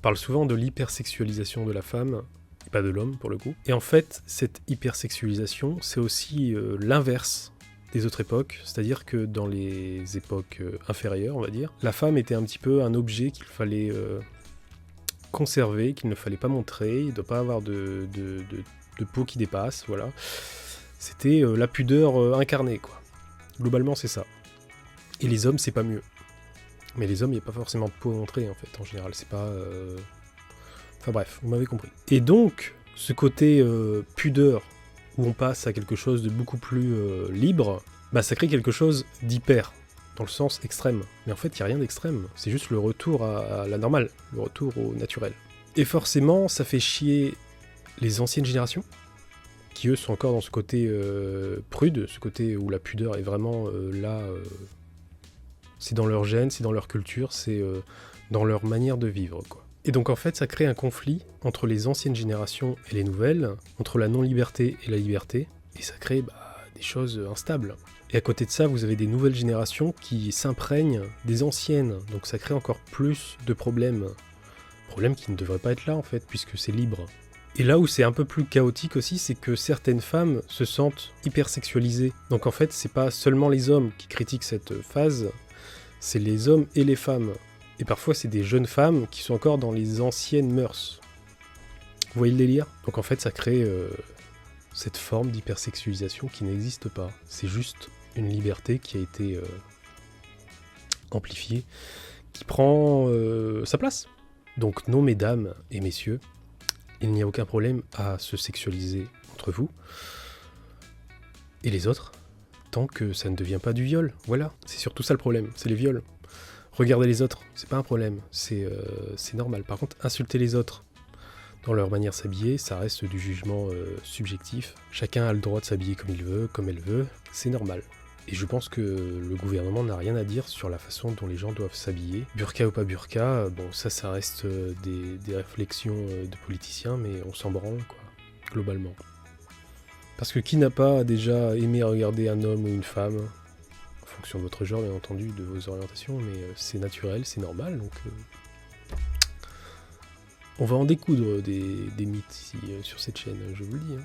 On parle souvent de l'hypersexualisation de la femme, et pas de l'homme pour le coup. Et en fait, cette hypersexualisation, c'est aussi l'inverse des autres époques, c'est-à-dire que dans les époques inférieures, on va dire, la femme était un petit peu un objet qu'il fallait conserver, qu'il ne fallait pas montrer, il ne doit pas avoir de peau qui dépasse, voilà. C'était la pudeur incarnée, quoi. Globalement, c'est ça. Et les hommes, c'est pas mieux. Mais les hommes, il n'y a pas forcément de peau à montrer, en fait, en général, c'est pas... Enfin bref, vous m'avez compris. Et donc, ce côté pudeur, où on passe à quelque chose de beaucoup plus libre, bah ça crée quelque chose d'hyper, dans le sens extrême. Mais en fait, il n'y a rien d'extrême, c'est juste le retour à la normale, le retour au naturel. Et forcément, ça fait chier les anciennes générations, qui eux sont encore dans ce côté prude, ce côté où la pudeur est vraiment là, c'est dans leur gène, c'est dans leur culture, c'est dans leur manière de vivre, quoi. Et donc en fait, ça crée un conflit entre les anciennes générations et les nouvelles, entre la non-liberté et la liberté, et ça crée des choses instables. Et à côté de ça, vous avez des nouvelles générations qui s'imprègnent des anciennes, donc ça crée encore plus de problèmes. Problèmes qui ne devraient pas être là en fait, puisque c'est libre. Et là où c'est un peu plus chaotique aussi, c'est que certaines femmes se sentent hypersexualisées. Donc en fait, c'est pas seulement les hommes qui critiquent cette phase, c'est les hommes et les femmes. Et parfois, c'est des jeunes femmes qui sont encore dans les anciennes mœurs. Vous voyez le délire ? Donc en fait, ça crée cette forme d'hypersexualisation qui n'existe pas. C'est juste une liberté qui a été amplifiée, qui prend sa place. Donc non, mesdames et messieurs, il n'y a aucun problème à se sexualiser entre vous et les autres, tant que ça ne devient pas du viol. Voilà, c'est surtout ça le problème, c'est les viols. Regarder les autres, c'est pas un problème, c'est normal. Par contre, insulter les autres dans leur manière de s'habiller, ça reste du jugement subjectif. Chacun a le droit de s'habiller comme il veut, comme elle veut, c'est normal. Et je pense que le gouvernement n'a rien à dire sur la façon dont les gens doivent s'habiller. Burqa ou pas burqa, bon ça reste des réflexions de politiciens, mais on s'en branle, quoi, globalement. Parce que qui n'a pas déjà aimé regarder un homme ou une femme, en fonction de votre genre, bien entendu, de vos orientations, mais c'est naturel, c'est normal, donc... On va en découdre des mythes ici, sur cette chaîne, je vous le dis. Hein.